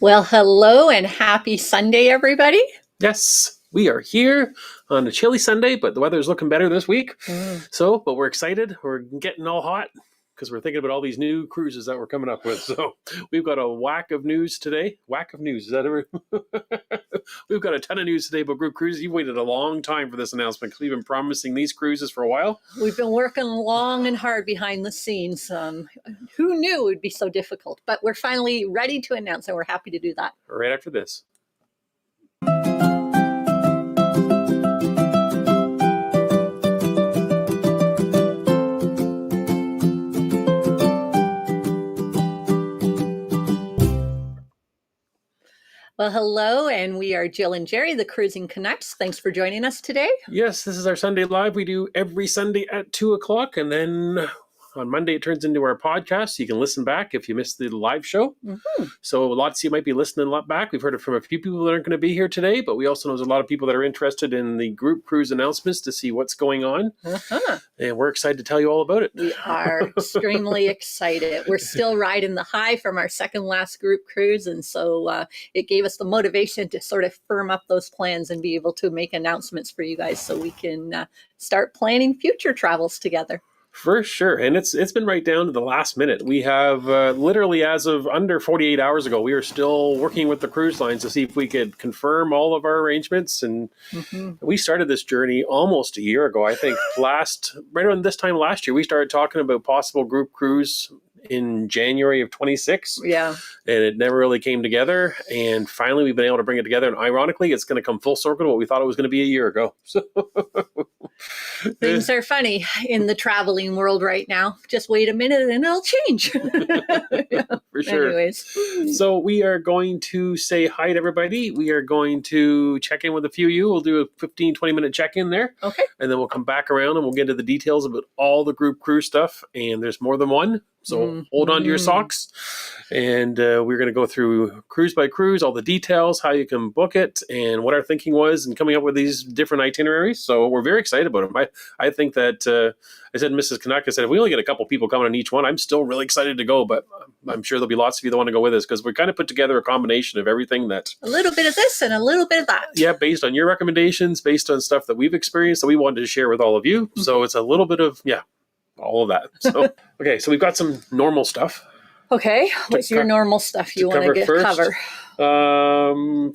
Well, hello and happy Sunday, everybody. Yes, we are here on a chilly Sunday, but the weather's looking better this week. But we're excited. We're getting all hot because we're thinking about all these new cruises that we're coming up with. So we've got a whack of news today. Whack of news. Is that ever? We've got a ton of news today about group cruises. You've waited a long time for this announcement because we've been promising these cruises for a while. We've been working long and hard behind the scenes. Who knew it would be so difficult? But we're finally ready to announce, and we're happy to do that. Right after this. Well, hello, and we are Jill and Jerry, the Cruising Canucks. Thanks for joining us today. Yes, this is our Sunday Live. We do every Sunday at 2 o'clock, and then on Monday it turns into our podcast, so you can listen back if you missed the live show. So lots of you might be listening a lot back. We've heard it from a few people that aren't going to be here today, but we also know there's a lot of people that are interested in the group cruise announcements to see what's going on. And we're excited to tell you all about it. We are extremely excited. We're still riding the high from our second last group cruise, and so it gave us the motivation to sort of firm up those plans and be able to make announcements for you guys so we can start planning future travels together. For sure. And it's been right down to the last minute. We have literally as of under 48 hours ago, we are still working with the cruise lines to see if we could confirm all of our arrangements. And we started this journey almost a year ago. I think right around this time last year, we started talking about possible group cruise in January of 26. Yeah. And it never really came together. And finally, we've been able to bring it together. And ironically, it's going to come full circle to what we thought it was going to be a year ago. So things are funny in the traveling world right now. Just wait a minute and it'll change. For sure. Anyways. So we are going to say hi to everybody. We are going to check in with a few of you. We'll do a 15, 20-minute check-in there. Okay. And then we'll come back around and we'll get into the details about all the group cruise stuff. And there's more than one. So hold on to your socks. And we're going to go through cruise by cruise, all the details, how you can book it, and what our thinking was, and coming up with these different itineraries. So we're very excited about them. I think that, I said to Mrs. Canuck, I said, if we only get a couple people coming on each one, I'm still really excited to go. But I'm sure there'll be lots of you that want to go with us because we kind of put together a combination of everything that... A little bit of this and a little bit of that. Yeah, based on your recommendations, based on stuff that we've experienced that we wanted to share with all of you. So it's a little bit of, all of that. So, okay, so we've got some normal stuff. Okay, what's your normal stuff you want to cover?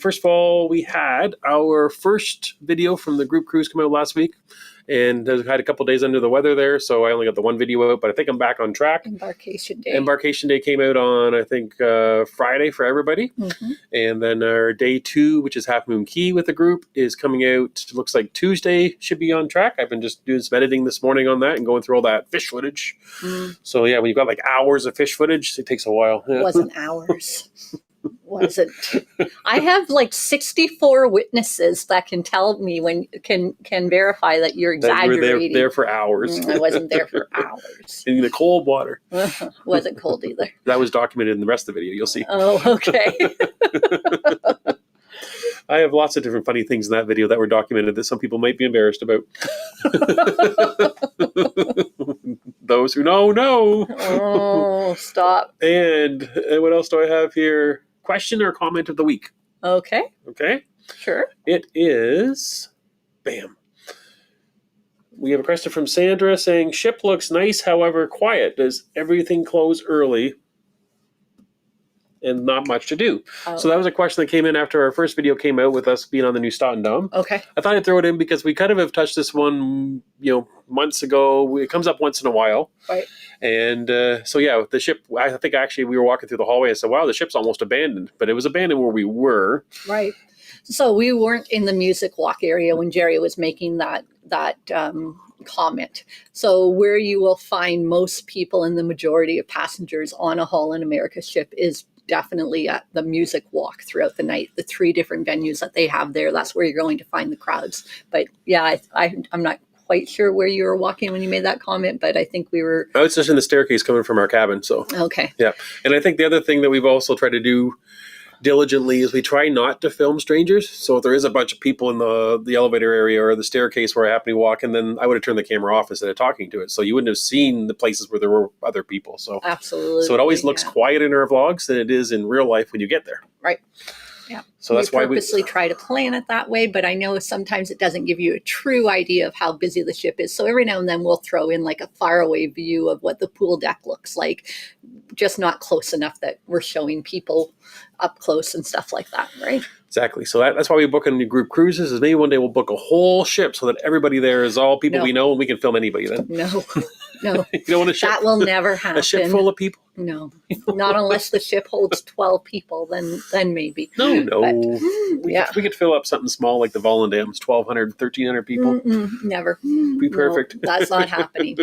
First of all, we had our first video from the group cruise come out last week. And I had a couple days under the weather there, so I only got the one video out, but I think I'm back on track. Embarkation Day. Embarkation Day came out on, I think, Friday for everybody. And then our day 2, which is Half Moon Key with the group, is coming out, it looks like Tuesday, should be on track. I've been just doing some editing this morning on that and going through all that fish footage. So, when you've got like hours of fish footage, it takes a while. It wasn't hours. Wasn't. I have like 64 witnesses that can tell me can verify that you're exaggerating. You were there for hours. I wasn't there for hours. In the cold water. Wasn't cold either. That was documented in the rest of the video. You'll see. Oh, okay. I have lots of different funny things in that video that were documented that some people might be embarrassed about. Those who know. Oh, stop. And what else do I have here? Question or comment of the week. Okay. Okay. Sure. It is, bam. We have a question from Sandra saying, ship looks nice, however quiet. Does everything close early? And not much to do. So that was a question that came in after our first video came out with us being on the new Staunton Dome. Okay. I thought I'd throw it in because we kind of have touched this one, months ago. It comes up once in a while. Right. And the ship, I think actually we were walking through the hallway and said, wow, the ship's almost abandoned. But it was abandoned where we were. Right. So we weren't in the music walk area when Jerry was making that comment. So where you will find most people and the majority of passengers on a Holland America ship is definitely at the music walk throughout the night. The 3 different venues that they have there, that's where you're going to find the crowds. But I'm not quite sure where you were walking when you made that comment, but I think we were... I was just in the staircase coming from our cabin, so... Okay. Yeah. And I think the other thing that we've also tried to do diligently is we try not to film strangers. So if there is a bunch of people in the elevator area or the staircase where I happen to walk in, then I would have turned the camera off instead of talking to it. So you wouldn't have seen the places where there were other people. So absolutely. So it always looks quiet in our vlogs than it is in real life when you get there. Right. Yeah. So that's why we purposely try to plan it that way, but I know sometimes it doesn't give you a true idea of how busy the ship is. So every now and then we'll throw in like a faraway view of what the pool deck looks like, just not close enough that we're showing people up close and stuff like that, right? Exactly. So that's why we book in group cruises, is maybe one day we'll book a whole ship so that everybody there is all people we know and we can film anybody then. No. You don't want a ship. That will never happen. A ship full of people? No. Not unless the ship holds 12 people, then maybe. No. But, we could fill up something small like the Volendam's 1,200, 1,300 people. Never. Be perfect. No, that's not happening.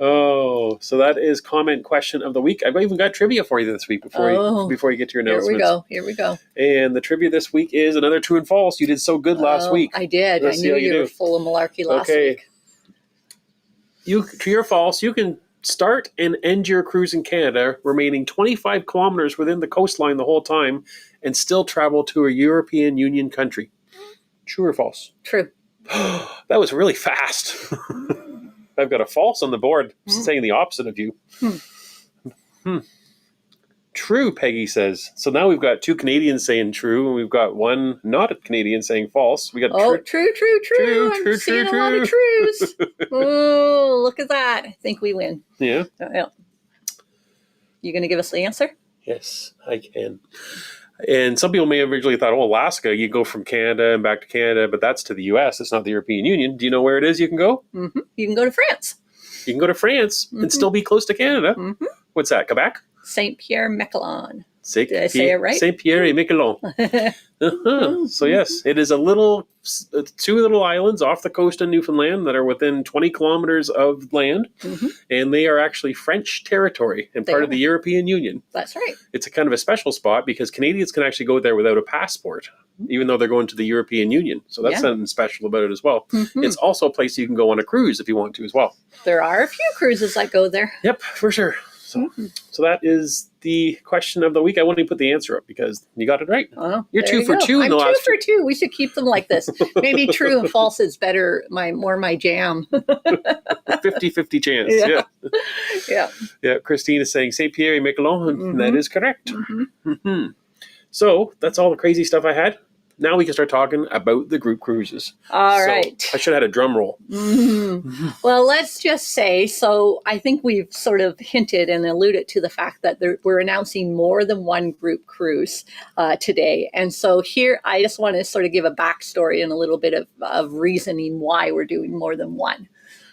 Oh, so that is comment question of the week. I've even got trivia for you this week before you get to your announcements. Here we go. And the trivia this week is another true and false. You did so good last week. I did. I knew you were full of malarkey last week. True or false, you can start and end your cruise in Canada, remaining 25 kilometers within the coastline the whole time, and still travel to a European Union country. True or false? True. That was really fast. I've got a false on the board saying the opposite of you. True, Peggy says. So now we've got two Canadians saying true, and we've got one not a Canadian saying false. We got true. I'm seeing a lot of trues. Oh, look at that. I think we win. Yeah. You going to give us the answer? Yes, I can. And some people may have originally thought, Alaska, you go from Canada and back to Canada, but that's to the U.S. It's not the European Union. Do you know where it is you can go? Mm-hmm. You can go to France. You can go to France and still be close to Canada. Mm-hmm. What's that, Quebec? Saint-Pierre-Miquelon. Did I say it right? Saint-Pierre-et-Miquelon. So yes, it is two little islands off the coast of Newfoundland that are within 20 kilometers of land, and they are actually French territory and part of the European Union. That's right. It's a kind of a special spot because Canadians can actually go there without a passport, even though they're going to the European Union. So that's something special about it as well. It's also a place you can go on a cruise if you want to as well. There are a few cruises that go there. Yep, for sure. So that is the question of the week. I won't even put the answer up because you got it right. Oh, You're 2 for 2 in the last. I'm 2 for 2. We should keep them like this. Maybe true and false is better. More my jam. 50-50 chance. Yeah. Christine is saying Saint-Pierre-et-Miquelon. That is correct. So that's all the crazy stuff I had. Now we can start talking about the group cruises. All right. I should have had a drum roll. Well, let's just say, so I think we've sort of hinted and alluded to the fact that we're announcing more than one group cruise today. And so here, I just want to sort of give a backstory and a little bit of reasoning why we're doing more than one.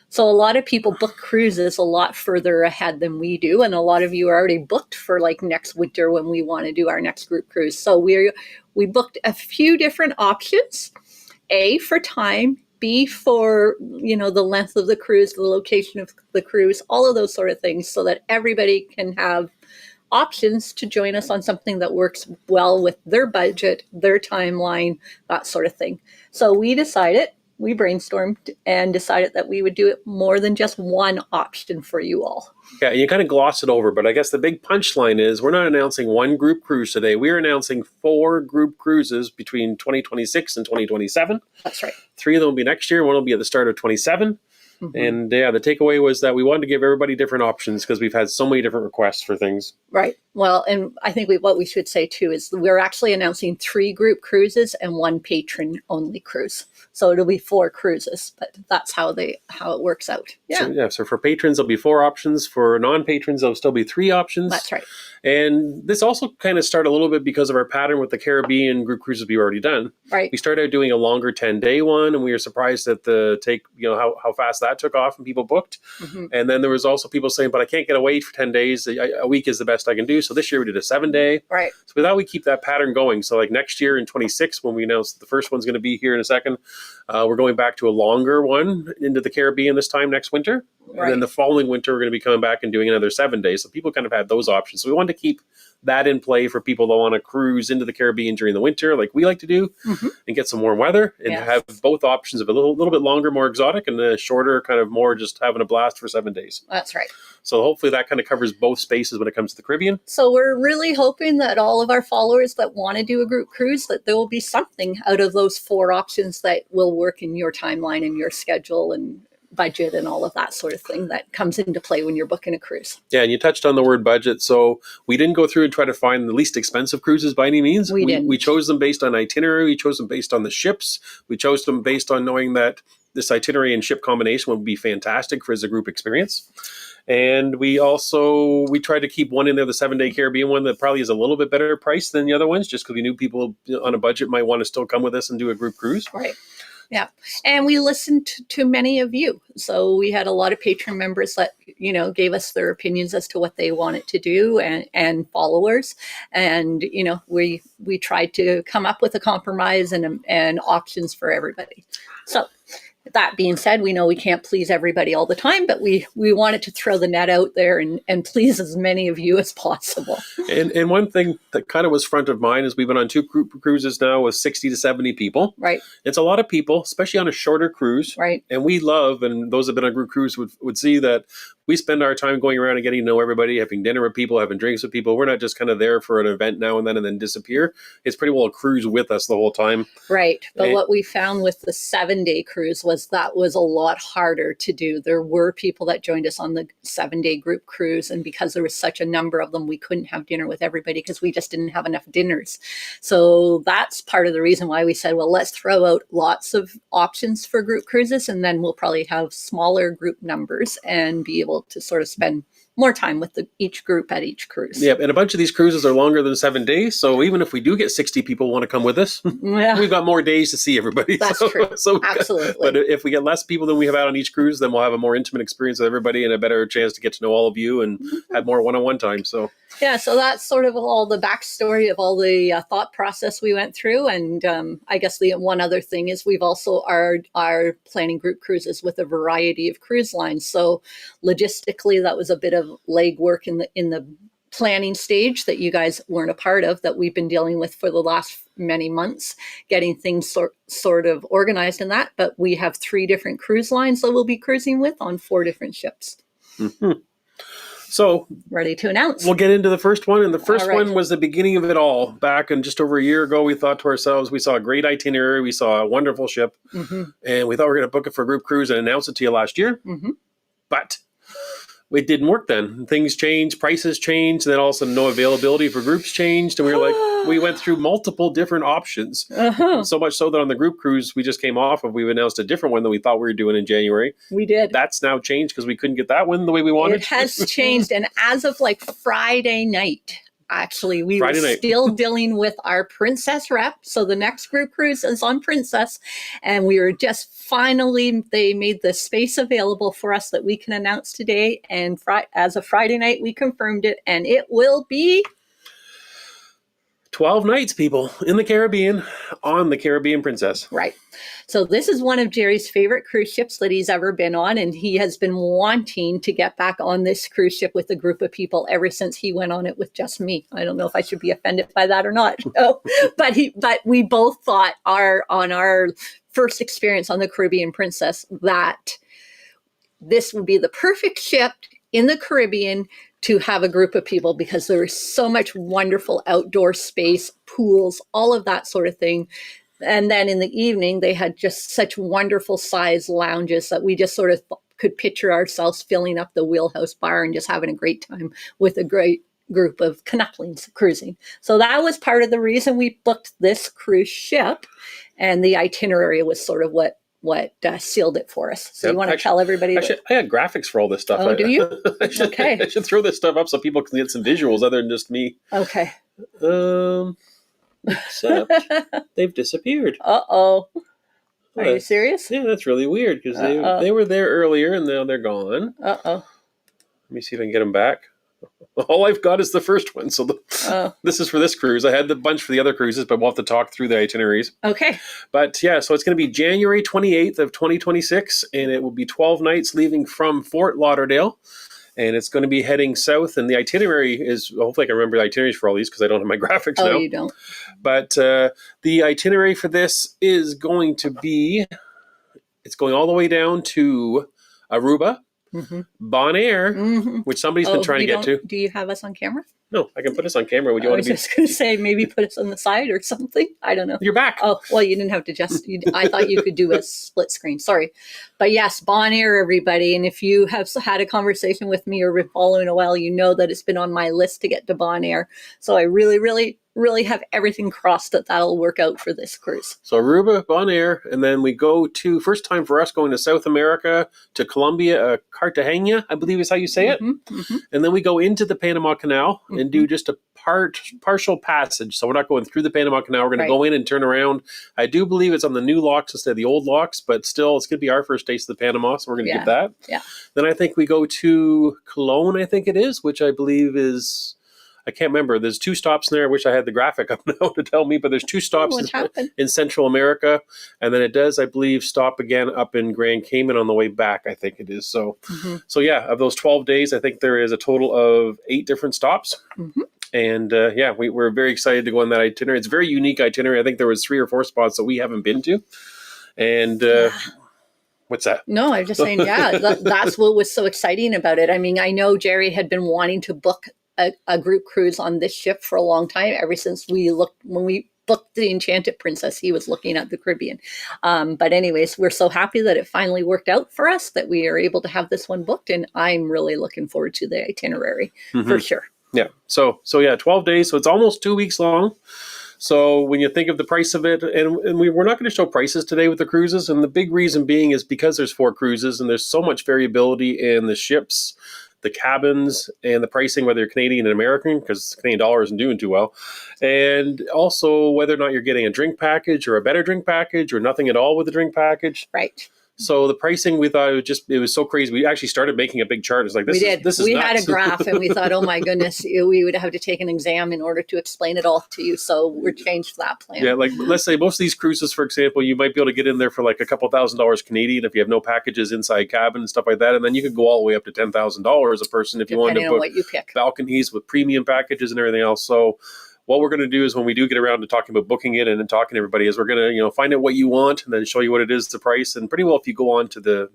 So a lot of people book cruises a lot further ahead than we do. And a lot of you are already booked for like next winter when we want to do our next group cruise. So we booked a few different options, A, for time, B, for, the length of the cruise, the location of the cruise, all of those sort of things so that everybody can have options to join us on something that works well with their budget, their timeline, that sort of thing. So we brainstormed and decided that we would do it more than just one option for you all. Yeah, you kind of gloss it over, but I guess the big punchline is we're not announcing one group cruise today. We're announcing 4 group cruises between 2026 and 2027. That's right. 3 of them will be next year. One will be at the start of 27. And the takeaway was that we wanted to give everybody different options because we've had so many different requests for things. Right. Well, and I think what we should say too is we're actually announcing 3 group cruises and 1 patron only cruise. So it'll be 4 cruises, but that's how it works out. Yeah. So for patrons, there'll be 4 options. For non-patrons, there'll still be 3 options. That's right. And this also kind of started a little bit because of our pattern with the Caribbean group cruises we've already done. Right. We started out doing a longer 10-day one, and we were surprised at how fast that took off and people booked. And then there was also people saying, but I can't get away for 10 days. A week is the best I can do. So this year we did a 7-day. Right. So we thought we'd keep that pattern going. So like next year in 26, when we announce the first one's going to be here in a second, we're going back to a longer one into the Caribbean this time next winter. And then the following winter, we're going to be coming back and doing another 7 days. So people kind of had those options. So we wanted to keep that in play for people that want to cruise into the Caribbean during the winter, like we like to do, and get some warm weather, and have both options of a little bit longer, more exotic, and a shorter, kind of more just having a blast for 7 days. That's right. So hopefully that kind of covers both spaces when it comes to the Caribbean. So we're really hoping that all of our followers that want to do a group cruise, that there will be something out of those 4 options that will work in your timeline and your schedule and budget and all of that sort of thing that comes into play when you're booking a cruise. Yeah, and you touched on the word budget. So we didn't go through and try to find the least expensive cruises by any means. We didn't. We chose them based on itinerary. We chose them based on the ships. We chose them based on knowing that this itinerary and ship combination would be fantastic for as a group experience. And we tried to keep one in there, the 7-day Caribbean one, that probably is a little bit better price than the other ones, just because we knew people on a budget might want to still come with us and do a group cruise. Right. Yeah. And we listened to many of you. So we had a lot of patron members that, gave us their opinions as to what they wanted to do, and followers. And, we tried to come up with a compromise and options for everybody. So that being said, we know we can't please everybody all the time, but we wanted to throw the net out there and please as many of you as possible. And one thing that kind of was front of mind is we've been on 2 group cruises now with 60 to 70 people. Right. It's a lot of people, especially on a shorter cruise. Right. And we love, and those that have been on a group cruise would see that we spend our time going around and getting to know everybody, having dinner with people, having drinks with people. We're not just kind of there for an event now and then disappear. It's pretty well a cruise with us the whole time. Right. But what we found with the 7-day cruise was that was a lot harder to do. There were people that joined us on the 7-day group cruise, and because there was such a number of them, we couldn't have dinner with everybody because we just didn't have enough dinners. So that's part of the reason why we said, well, let's throw out lots of options for group cruises, and then we'll probably have smaller group numbers and be able to sort of spend more time with each group at each cruise. Yeah, and a bunch of these cruises are longer than 7 days. So even if we do get 60 people want to come with us, we've got more days to see everybody. That's true. Absolutely. But if we get less people than we have out on each cruise, then we'll have a more intimate experience with everybody and a better chance to get to know all of you and have more one-on-one time. So yeah, so that's sort of all the backstory of all the thought process we went through. And I guess the one other thing is we've also are planning group cruises with a variety of cruise lines. So logistically, that was a bit of legwork in the planning stage that you guys weren't a part of, that we've been dealing with for the last many months, getting things sort of organized in that. But we have 3 different cruise lines that we'll be cruising with on 4 different ships. Mm-hmm. So ready to announce. We'll get into the first one. And the first one was the beginning of it all. Back in just over a year ago, we thought to ourselves, we saw a great itinerary. We saw a wonderful ship. And we thought we were going to book it for a group cruise and announce it to you last year. But it didn't work then. Things changed, prices changed, and then all of a sudden no availability for groups changed. And we were like, we went through multiple different options. So much so that on the group cruise we just came off of, we've announced a different one than we thought we were doing in January. We did. That's now changed because we couldn't get that one the way we wanted. It has changed. And as of like Friday night, actually, we were still dealing with our Princess rep. So the next group cruise is on Princess. And we were just finally, they made the space available for us that we can announce today. And as of Friday night, we confirmed it. And it will be 12 nights, people, in the Caribbean on the Caribbean Princess. Right. So this is one of Jerry's favorite cruise ships that he's ever been on. And he has been wanting to get back on this cruise ship with a group of people ever since he went on it with just me. I don't know if I should be offended by that or not. No. But we both thought on our first experience on the Caribbean Princess that this would be the perfect ship in the Caribbean to have a group of people, because there is so much wonderful outdoor space, pools, all of that sort of thing. And then in the evening, they had just such wonderful size lounges that we just sort of could picture ourselves filling up the Wheelhouse Bar and just having a great time with a great group of Canucks cruising. So that was part of the reason we booked this cruise ship. And the itinerary was sort of what sealed it for us. So you want to tell everybody? I had graphics for all this stuff. Oh, do you? Okay. I should throw this stuff up so people can get some visuals other than just me. Okay. Except they've disappeared. Uh-oh. Are you serious? Yeah, that's really weird because they were there earlier and now they're gone. Uh-oh. Let me see if I can get them back. All I've got is the first one. So this is for this cruise. I had the bunch for the other cruises, but we'll have to talk through the itineraries. Okay. But yeah, so it's going to be January 28th of 2026, and it will be 12 nights leaving from Fort Lauderdale. And it's going to be heading south. And the itinerary is, hopefully I can remember the itineraries for all these because I don't have my graphics now. Oh, you don't? But the itinerary for this is going to be, it's going all the way down to Aruba, Bonaire, which somebody's been trying to get to. Do you have us on camera? No, I can put us on camera. Would you I want was to be? just going to say, maybe put us on the side or something. I don't know. You're back. Oh, well, you didn't have to just, I thought you could do a split screen. Sorry. But yes, Bonaire, everybody. And if you have had a conversation with me or been following a while, you know that it's been on my list to get to Bonaire. So I really, really, really have everything crossed that that'll work out for this cruise. So Aruba, Bonaire, and then we go to, first time for us going to South America, to Colombia, Cartagena, I believe is how you say it. And then we go into the Panama Canal and do just a partial passage. So we're not going through the Panama Canal. We're going to go in and turn around. I do believe it's on the new locks instead of the old locks, but still it's going to be our first taste of the Panama. So we're going to give that. Yeah. Then I think we go to Cologne, I think it is, which I believe is, I can't remember. There's 2 stops there. I wish I had the graphic up now to tell me, but there's 2 stops in Central America. And then it does, I believe, stop again up in Grand Cayman on the way back, I think it is. So, so yeah, of those 12 days, I think there is a total of 8 different stops. And yeah, we're very excited to go on that itinerary. It's a very unique itinerary. I think there was 3 or 4 spots that we haven't been to. And what's that? No, I'm just saying, that's what was so exciting about it. I mean, I know Jerry had been wanting to book a group cruise on this ship for a long time, ever since when we booked the Enchanted Princess, he was looking at the Caribbean. But anyways, we're so happy that it finally worked out for us, that we are able to have this one booked. And I'm really looking forward to the itinerary for sure. Yeah. So yeah, 12 days. So it's almost 2 weeks long. So when you think of the price of it, and we're not going to show prices today with the cruises. And the big reason being is because there's 4 cruises and there's so much variability in the ships, the cabins, and the pricing, whether you're Canadian and American, because the Canadian dollar isn't doing too well. And also whether or not you're getting a drink package or a better drink package or nothing at all with the drink package. Right. So the pricing, we thought it was so crazy. We actually started making a big chart. It's like, this is we nuts. had a graph and we thought, oh my goodness, we would have to take an exam in order to explain it all to you. So we're changed that plan. Yeah, like let's say most of these cruises, for example, you might be able to get in there for like a couple $1,000s Canadian if you have no packages inside cabin and stuff like that. And then you could go all the way up to $10,000 a person if you wanted to book what you pick. balconies with premium packages and everything else. So what we're going to do is when we do get around to talking about booking it and talking to everybody is we're going to, find out what you want and then show you what it is, the price. And pretty well, if you go on to the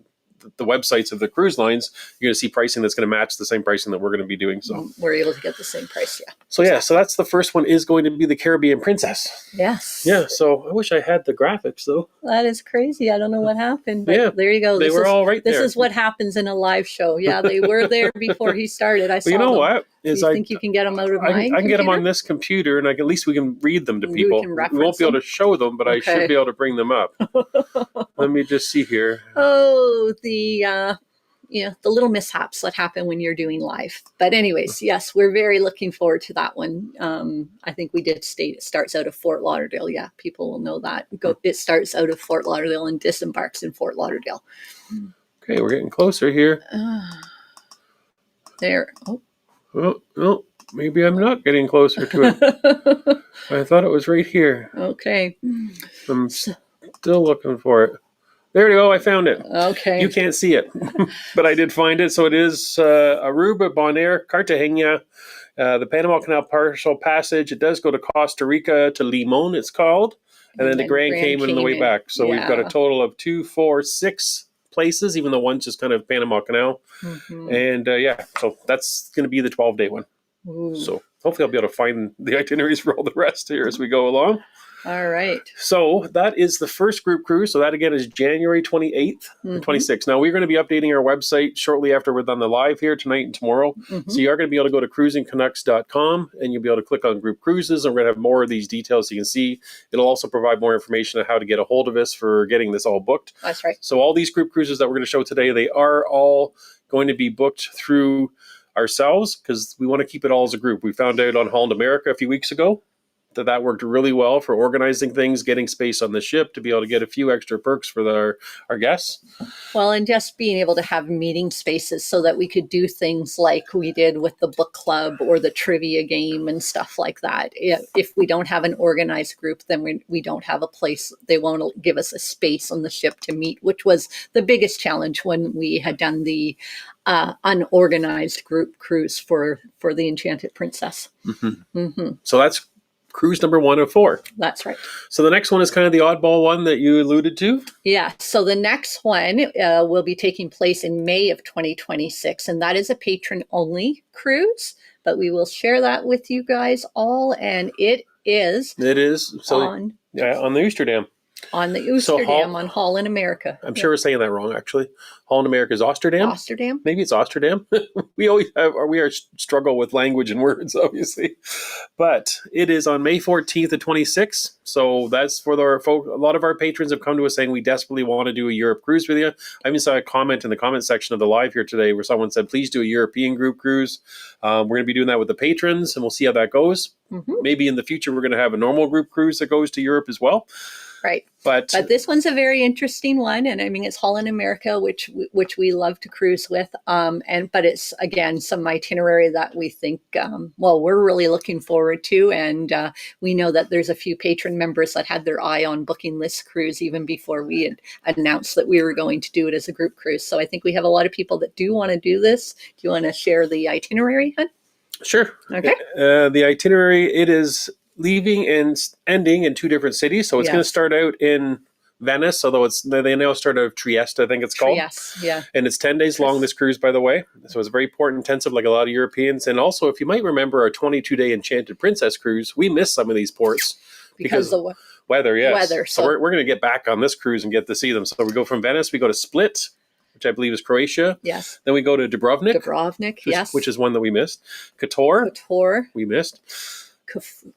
websites of the cruise lines, you're going to see pricing that's going to match the same pricing that we're going to be doing. So we're able to get the same price. Yeah. So yeah, so that's the first one is going to be the Caribbean Princess. Yes. Yeah. So I wish I had the graphics though. That is crazy. I don't know what happened. But there you go. They were all right there. This is what happens in a live show. Yeah, they were there before he started. I saw you know them. what? Do you think you can get them out of mine? I can get them on this computer, and at least we can read them to people. We won't be able to show them, but I should be able to bring them up. Let me just see here. Oh, the little mishaps that happen when you're doing live. But anyways, yes, we're very looking forward to that one. I think we did state it starts out of Fort Lauderdale. Yeah, people will know that. It starts out of Fort Lauderdale and disembarks in Fort Lauderdale. Okay, we're getting closer here. There. Oh. Well, maybe I'm not getting closer to it. I thought it was right here. Okay. I'm still looking for it. There we go. I found it. Okay. You can't see it, but I did find it. So it is Aruba, Bonaire, Cartagena, the Panama Canal partial passage. It does go to Costa Rica, to Limon, it's called. And then the Grand Cayman on the way back. So we've got a total of 2, 4, 6 places, even though one's just kind of Panama Canal. And so that's going to be the 12-day one. Ooh. So hopefully I'll be able to find the itineraries for all the rest here as we go along. All right. So that is the first group cruise. So that again is January 28th and 26th. Now we're going to be updating our website shortly after we're done the live here tonight and tomorrow. So you are going to be able to go to cruisingcanucks.com and you'll be able to click on group cruises. And we're going to have more of these details. You can see it'll also provide more information on how to get a hold of us for getting this all booked. That's right. So all these group cruises that we're going to show today, they are all going to be booked through ourselves because we want to keep it all as a group. We found out on Holland America a few weeks ago that worked really well for organizing things, getting space on the ship to be able to get a few extra perks for our guests. Well, and just being able to have meeting spaces so that we could do things like we did with the book club or the trivia game and stuff like that. If we don't have an organized group, then we don't have a place. They won't give us a space on the ship to meet, which was the biggest challenge when we had done the unorganized group cruise for the Enchanted Princess. Mm-hmm. Mm-hmm. So that's cruise number 1 of 4. That's right. So the next one is kind of the oddball one that you alluded to. Yeah. So the next one will be taking place in May of 2026, and that is a patron-only cruise. But we will share that with you guys all, and it is. So on the Oosterdam. On the Oosterdam on Holland America. I'm sure we're saying that wrong, actually. Holland America is Oosterdam? Oosterdam? Maybe it's Oosterdam. We are struggle with language and words, obviously. But it is on May 14th to 26th. So that's for a lot of our patrons have come to us saying we desperately want to do a Europe cruise with you. I even saw a comment in the comment section of the live here today where someone said, please do a European group cruise. We're going to be doing that with the patrons, and we'll see how that goes. Mm-hmm. Maybe in the future we're going to have a normal group cruise that goes to Europe as well. Right. But this one's a very interesting one. And I mean, it's Holland America, which we love to cruise with. But it's, again, some itinerary that we think, we're really looking forward to. And we know that there's a few patron members that had their eye on booking this cruise even before we had announced that we were going to do it as a group cruise. So I think we have a lot of people that do want to do this. Do you want to share the itinerary, Hun? Sure. Okay. The itinerary, it is leaving and ending in 2 different cities. So it's going to start out in Venice, although they now start out of Trieste, I think it's called. Trieste, yeah. And it's 10 days long, this cruise, by the way. So it's very port intensive, like a lot of Europeans. And also, if you might remember our 22-day Enchanted Princess cruise, we missed some of these ports. Because of the weather, yes. Weather. So we're going to get back on this cruise and get to see them. So we go from Venice, we go to Split, which I believe is Croatia. Yes. Then we go to Dubrovnik. Yes. Which is one that we missed. Kotor. We missed.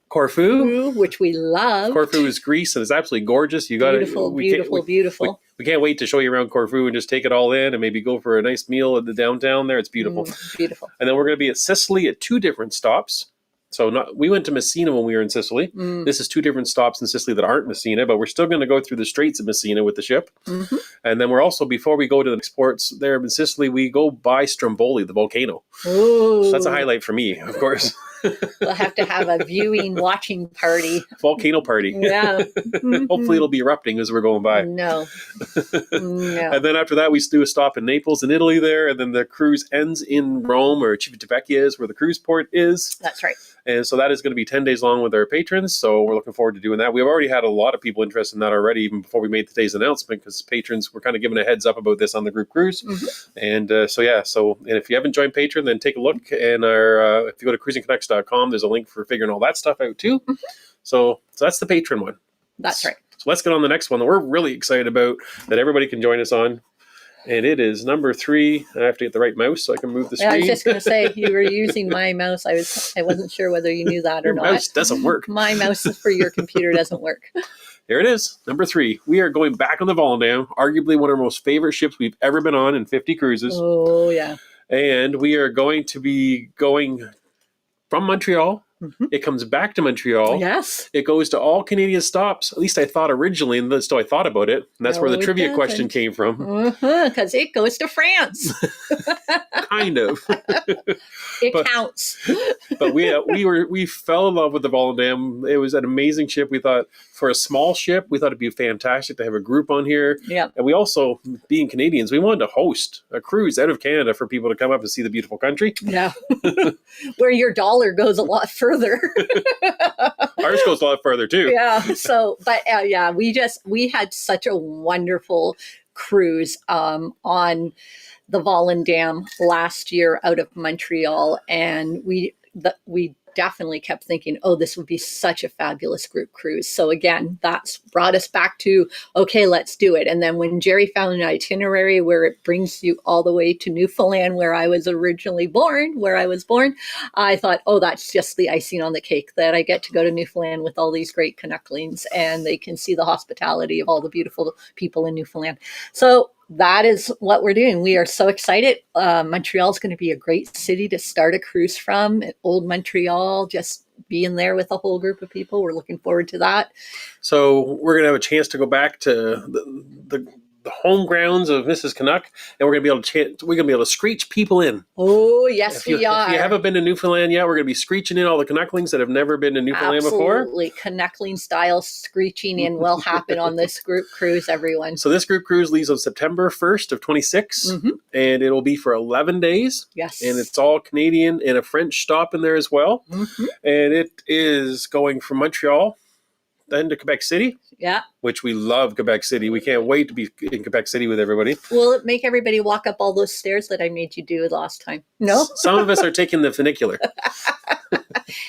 Corfu, which we love. Corfu is Greece, and it's absolutely gorgeous. You got beautiful. We can't wait to show you around Corfu and just take it all in, and maybe go for a nice meal at the downtown there. It's beautiful. Beautiful. And then we're going to be at Sicily at 2 different stops. So we went to Messina when we were in Sicily. This is 2 different stops in Sicily that aren't Messina, but we're still going to go through the Straits of Messina with the ship. Mm-hmm. And then we're also, before we go to the next ports there in Sicily, we go by Stromboli, the volcano. Ooh. So that's a highlight for me, of course. We'll have to have a watching party. Volcano party. Yeah. Mm-hmm. Hopefully it'll be erupting as we're going by. No. And then after that, we do a stop in Naples in Italy there. And then the cruise ends in Rome, or Civitavecchia is where the cruise port is. That's right. And so that is going to be 10 days long with our patrons. So we're looking forward to doing that. We've already had a lot of people interested in that already, even before we made today's announcement, because patrons were kind of given a heads up about this on the group cruise. Mm-hmm. And and if you haven't joined Patreon, then take a look. And if you go to cruisingcanucks.com, there's a link for figuring all that stuff out too. Mm-hmm. So that's the patron one. That's right. So let's get on the next one that we're really excited about, that everybody can join us on. And it is number 3. I have to get the right mouse so I can move the screen. I was just going to say, you were using my mouse. I wasn't sure whether you knew that or not. Your mouse doesn't work. My mouse for your computer doesn't work. Here it is, number 3. We are going back on the Volendam, arguably one of our most favorite ships we've ever been on in 50 cruises. Oh, yeah. And we are going to be going from Montreal. Mm-hmm. It comes back to Montreal. Yes. It goes to all Canadian stops. At least I thought originally, and so I thought about it. And that's where the trivia question came from. Because it goes to France. Kind of. It counts. But we fell in love with the Volendam. It was an amazing ship. We thought, for a small ship, we thought it'd be fantastic to have a group on here. Yeah. And we also, being Canadians, we wanted to host a cruise out of Canada for people to come up and see the beautiful country. Yeah. Where your dollar goes a lot further. Ours goes a lot further too. Yeah. So, but we had such a wonderful cruise on the Volendam last year out of Montreal, and we definitely kept thinking, oh, this would be such a fabulous group cruise. So again, that's brought us back to, okay, let's do it. And then when Jerry found an itinerary where it brings you all the way to Newfoundland, where I was born, I thought, oh, that's just the icing on the cake, that I get to go to Newfoundland with all these great Canucklings, and they can see the hospitality of all the beautiful people in Newfoundland. So That is what we're doing. We are so excited. Montreal is going to be a great city to start a cruise from. Old Montreal, just being there with a whole group of people. We're looking forward to that. So we're going to have a chance to go back to the home grounds of Mrs. Canuck, and we're going to be able to screech people in. Oh, yes, we are. If you haven't been to Newfoundland yet, we're going to be screeching in all the Canucklings that have never been to Newfoundland before. Absolutely. Canuckling style screeching in will happen on this group cruise, everyone. So this group cruise leaves on September 1st of 26, and it'll be for 11 days. Yes. And it's all Canadian and a French stop in there as well. And it is going from Montreal then to Quebec City. Yeah. Which we love Quebec City. We can't wait to be in Quebec City with everybody. Will it make everybody walk up all those stairs that I made you do last time? No? Some of us are taking the funicular.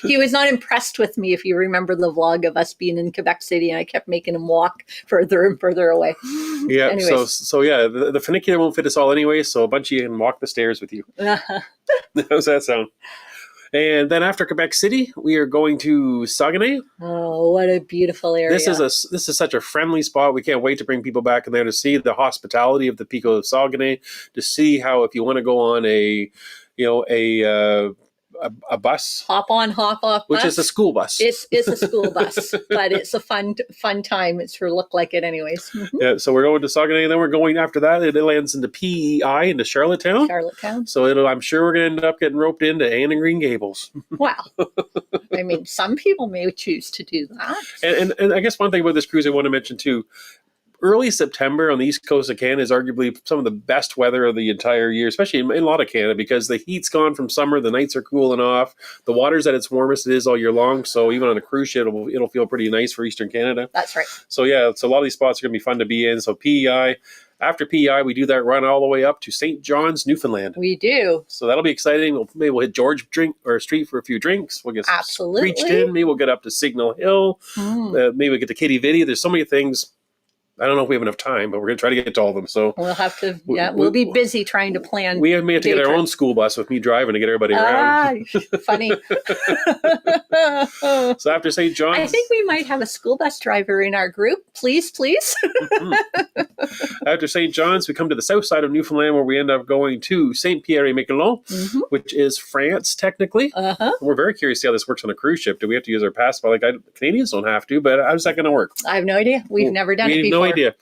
He was not impressed with me, if you remember the vlog of us being in Quebec City, and I kept making him walk further and further away. Yeah, Anyways. so yeah, the funicular won't fit us all anyway, so a bunch of you can walk the stairs with you. How's that sound? And then after Quebec City, we are going to Saguenay. Oh, what a beautiful area. This is such a friendly spot. We can't wait to bring people back in there to see the hospitality of the Pico of Saguenay, to see how, if you want to go on a bus. Hop on, hop off Which bus. is a school bus. It's a school bus, but it's a fun time. It sure looked like it anyways. Yeah, so we're going to Saguenay, and then we're going after that. It lands into PEI, into Charlottetown. So I'm sure we're going to end up getting roped into Anne and Green Gables. Wow. I mean, some people may choose to do that. And I guess one thing about this cruise I want to mention too, early September on the east coast of Canada is arguably some of the best weather of the entire year, especially in a lot of Canada, because the heat's gone from summer, the nights are cooling off, the water's at its warmest it is all year long, so even on a cruise ship, it'll feel pretty nice for Eastern Canada. That's right. So yeah, so a lot of these spots are going to be fun to be in. So PEI, after PEI, we do that run all the way up to St. John's, Newfoundland. We maybe So that'll be exciting. Maybe we'll hit George Street for a few drinks. We'll get screeched in. Maybe we'll get up to Signal Hill. Maybe we'll get to Kitty Vitty. There's so many things. I don't know if we have enough time, but we're going to try to get to all of them. So we'll have to. Yeah, we'll be busy trying to plan. We may have to get our own school bus with me driving to get everybody around. Funny. So after St. John's, I think we might have a school bus driver in our group. Please. After St. John's, we come to the south side of Newfoundland, where we end up going to Saint Pierre et Miquelon, which is France technically. We're very curious to see how this works on a cruise ship. Do we have to use our passport? Canadians don't have to, but how's that going to work? I have no idea. We've never done it before. No idea.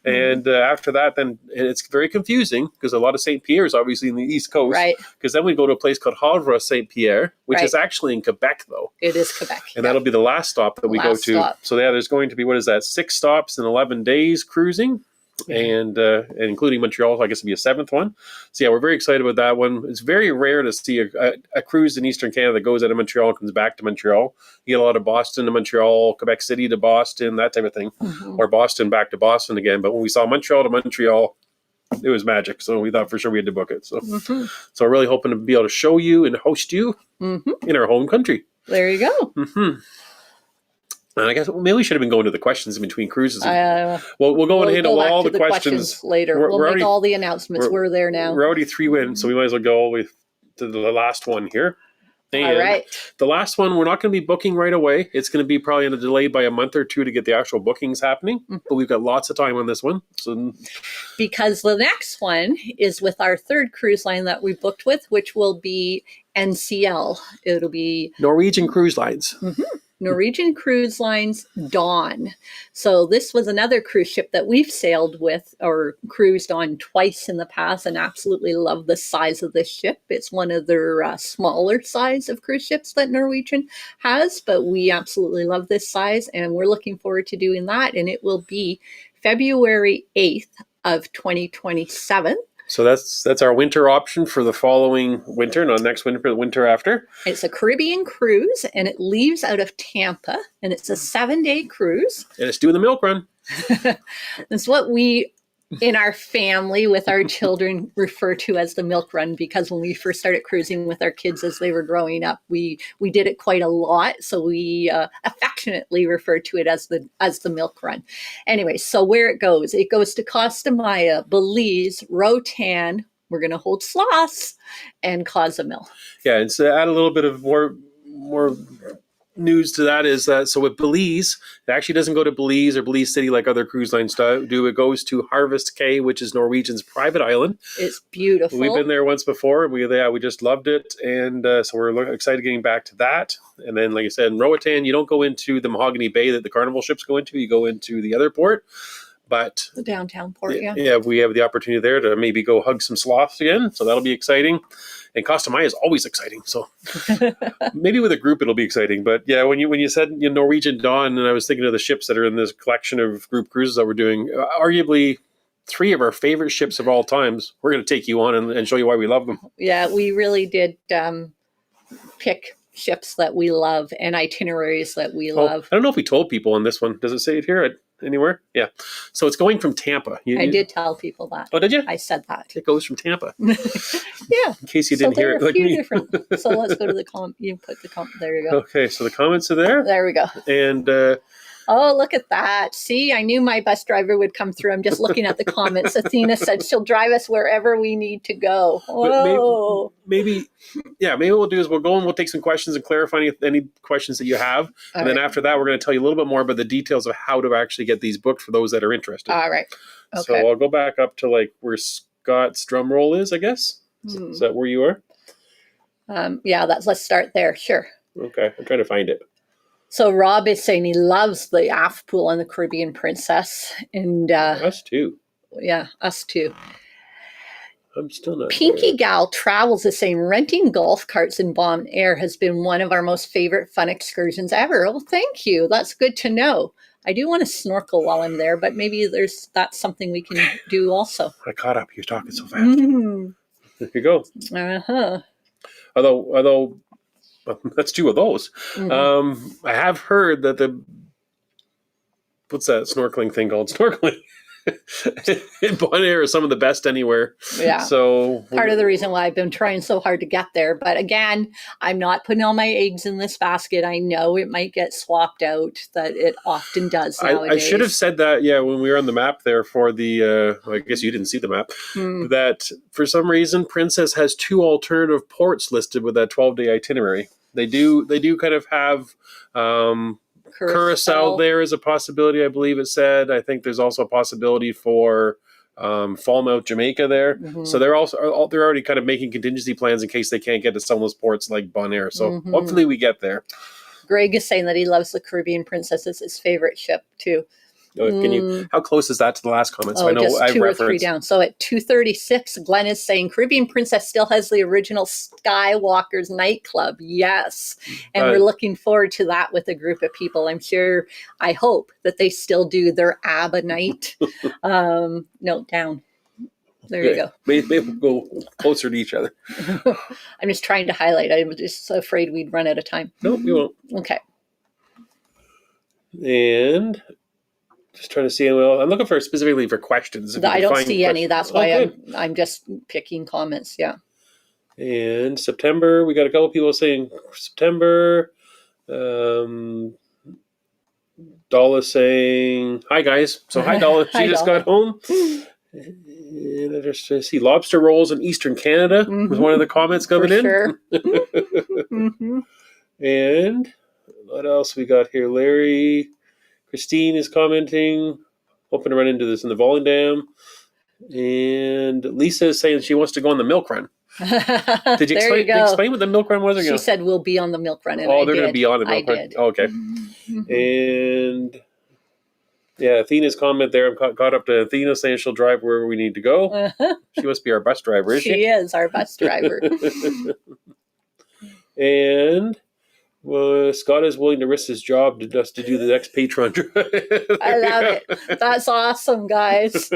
And after that, then it's very confusing because a lot of St. Pierre is obviously in the East Coast. Right. Because then we go to a place called Havre St. Pierre, which is actually in Quebec, though. It is Quebec. And that'll be the last stop that we go to. So yeah, there's going to be, 6 stops in 11 days cruising. And including Montreal, so I guess it'll be a 7th one. So yeah, we're very excited about that one. It's very rare to see a cruise in Eastern Canada that goes out of Montreal and comes back to Montreal. You get a lot of Boston to Montreal, Quebec City to Boston, that type of thing, or Boston back to Boston again. But when we saw Montreal to Montreal, it was magic. So we thought for sure we had to book it. So, so we're really hoping to be able to show you and host you in our home country. There you go. And I guess maybe we should have been going to the questions in between cruises. We'll go and handle all the questions later. We'll make all the announcements. We're there now. We're already 3 wins, so we might as well go all the way to the last one here. And all right. The last one, we're not going to be booking right away. It's going to be probably in a delay by a month or 2 to get the actual bookings happening. But we've got lots of time on this one. So, because the next one is with our 3rd cruise line that we booked with, which will be NCL. It'll be Norwegian Cruise Lines. Norwegian Cruise Lines Dawn. So this was another cruise ship that we've sailed with or cruised on twice in the past and absolutely love the size of this ship. It's one of their smaller size of cruise ships that Norwegian has, but we absolutely love this size and we're looking forward to doing that. And it will be February 8th of 2027. So that's our winter option for the following winter, not next winter, but the winter after. It's a Caribbean cruise, and it leaves out of Tampa, and it's a 7-day cruise. And it's doing the milk run. That's what we, in our family, with our children, refer to as the milk run, because when we first started cruising with our kids as they were growing up, we did it quite a lot. So we affectionately refer to it as the milk run. Anyway, so where it goes to Costa Maya, Belize, Roatan. We're going to hold Sloss and Cozumel. Yeah, and so add a little bit of more news to that is that, so with Belize, it actually doesn't go to Belize or Belize City like other cruise lines do. It goes to Harvest Cay, which is Norwegian's private island. It's beautiful. We've been there once before, and we just loved it, and so we're excited getting back to that. And then, like I said, in Roatan, you don't go into the Mahogany Bay that the Carnival ships go into. You go into the other port. But the downtown port, yeah, we have the opportunity there to maybe go hug some sloths again, so that'll be exciting. And Costa Maya is always exciting, so maybe with a group it'll be exciting. But yeah, when you said Norwegian Dawn, and I was thinking of the ships that are in this collection of group cruises that we're doing, arguably 3 of our favorite ships of all times. We're going to take you on and show you why we love them. Yeah, we really did pick ships that we love and itineraries that we love. I don't know if we told people on this one. Does it say it here anywhere? Yeah. So it's going from Tampa. I did tell people that. Oh, did you? I said that. It goes from Tampa. Yeah. In case you didn't hear it like me. Different. So let's go to the you put the there you go. Okay, so the comments are there. There we go. And oh, look at that. See, I knew my bus driver would come through. I'm just looking at the comments. Athena said she'll drive us wherever we need to go. Whoa. Maybe what we'll do is we'll go and we'll take some questions and clarify any questions that you have. And then after that, we're going to tell you a little bit more about the details of how to actually get these booked for those that are interested. All right. Okay. So I'll go back up to like where Scott's drum roll is, I guess. Is that where you are? Yeah, let's start there. Sure. Okay. I'm trying to find it. So Rob is saying he loves the aft pool on the Caribbean Princess. And us too. Yeah, us too. I'm still not Pinky there. Gal Travels is saying renting golf carts in Bon Air has been one of our most favorite fun excursions ever. Oh, thank you. That's good to know. I do want to snorkel while I'm there, but maybe that's something we can do also. I caught up. You're talking so fast. There you go. Uh-huh. Although that's 2 of those. I have heard that what's that snorkeling thing called? Snorkeling in Bon Air is some of the best anywhere. Yeah. So part of the reason why I've been trying so hard to get there. But again, I'm not putting all my eggs in this basket. I know it might get swapped out, that it often does nowadays. I should have said that, when we were on the map there for the, I guess you didn't see the map, that for some reason Princess has 2 alternative ports listed with that 12-day itinerary. They do kind of have Curacao there is a possibility, I believe it said. I think there's also a possibility for Falmouth, Jamaica there. So they're already kind of making contingency plans in case they can't get to some of those ports like Bon Air. So hopefully we get there. Greg is saying that he loves the Caribbean Princess. It's his favorite ship too. How close is that to the last comment? So I know just I've 2 or referenced 3 down. So at 2:36, Glenn is saying Caribbean Princess still has the original Skywalker's nightclub. Yes. And we're looking forward to that with a group of people. I hope that they still do their ABBA night. Note down. There you go. Maybe we'll go closer to each other. I'm just trying to highlight. I'm just afraid we'd run out of time. No, we won't. Okay. And just trying to see. Well, I'm looking specifically for questions. I don't see any. That's why I'm just picking comments. Yeah. And September, we got a couple people saying September. Dalla saying hi guys. So hi Dalla. She just got home. And I just see lobster rolls in Eastern Canada was one of the comments coming in. Sure. And what else we got here? Larry. Christine is commenting, hoping to run into this in the Volley Dam. And Lisa is saying she wants to go on the milk run. Did you explain what the milk run was? She said we'll be on the milk run. And they're going to be on the milk run. Did. Oh, okay. And Athena's comment there. I'm caught up to Athena saying she'll drive wherever we need to go. She must be our bus driver, is she? She is our bus driver. And Scott is willing to risk his job to do the next Patreon drive. I love it. That's awesome, guys.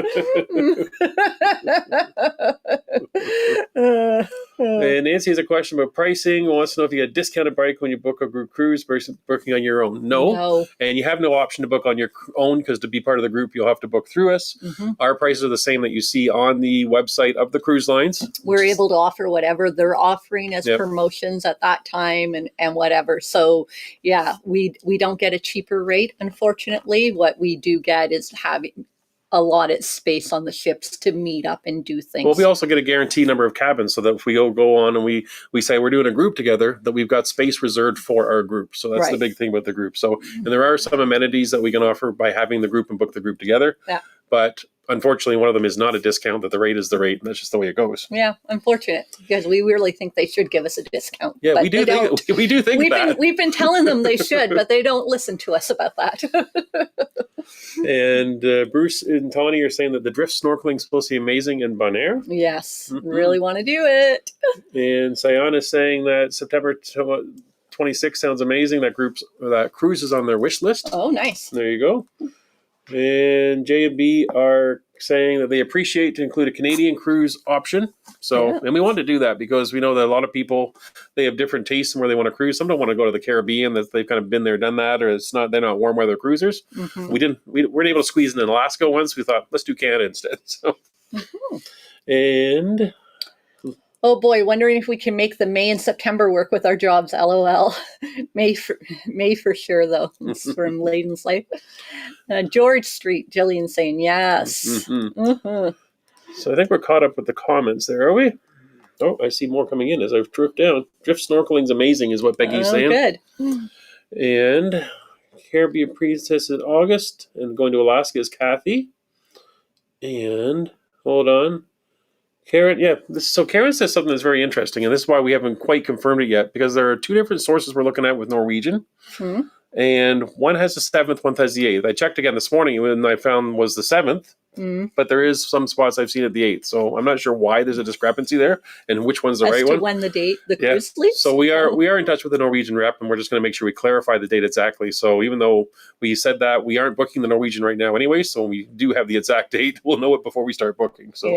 And Nancy has a question about pricing. Wants to know if you get a discounted bike when you book a group cruise versus booking on your own. No. And you have no option to book on your own because to be part of the group, you'll have to book through us. Our prices are the same that you see on the website of the cruise lines. We're able to offer whatever they're offering as promotions at that time and whatever. So, we don't get a cheaper rate, unfortunately. What we do get is having allotted space on the ships to meet up and do things. Well, we also get a guaranteed number of cabins, so that if we go on and we say we're doing a group together, that we've got space reserved for our group. So that's the big thing about the group. So, and there are some amenities that we can offer by having the group and book the group together. Yeah. But unfortunately, one of them is not a discount, that the rate is the rate. And that's just the way it goes. Yeah, unfortunate, because we really think they should give us a discount. Yeah, we do think that. We've been telling them they should, but they don't listen to us about that. And Bruce and Tawny are saying that the drift snorkeling is supposed to be amazing in Banter. Yes, really want to do it. And Sayan is saying that September 26th sounds amazing. That cruise is on their wish list. Oh, nice. There you go. And J and B are saying that they appreciate to include a Canadian cruise option. So, and we want to do that because we know that a lot of people, they have different tastes in where they want to cruise. Some don't want to go to the Caribbean, that they've kind of been there, done that, or they're not warm weather cruisers. We weren't able to squeeze in Alaska once. We thought, let's do Canada instead. So, and oh boy, wondering if we can make the May and September work with our jobs. LOL. May for sure, though. It's from Layden's Life. George Street, Jillian saying yes. So I think we're caught up with the comments there, are we? Oh, I see more coming in as I've drift down. Drift snorkeling's amazing, is what Becky's saying. Good. And Caribbean Princess is August, and going to Alaska is Kathy. And hold on. Karen, so Karen says something that's very interesting, and this is why we haven't quite confirmed it yet, because there are two different sources we're looking at with Norwegian. And one has the 7th, one has the 8th. I checked again this morning, and I found was the 7th, but there is some spots I've seen at the 8th. So I'm not sure why there's a discrepancy there and which one's the right one. When the cruise leaves? So we are in touch with the Norwegian rep, and we're just going to make sure we clarify the date exactly. So even though we said that, we aren't booking the Norwegian right now anyway, so when we do have the exact date, we'll know it before we start booking. So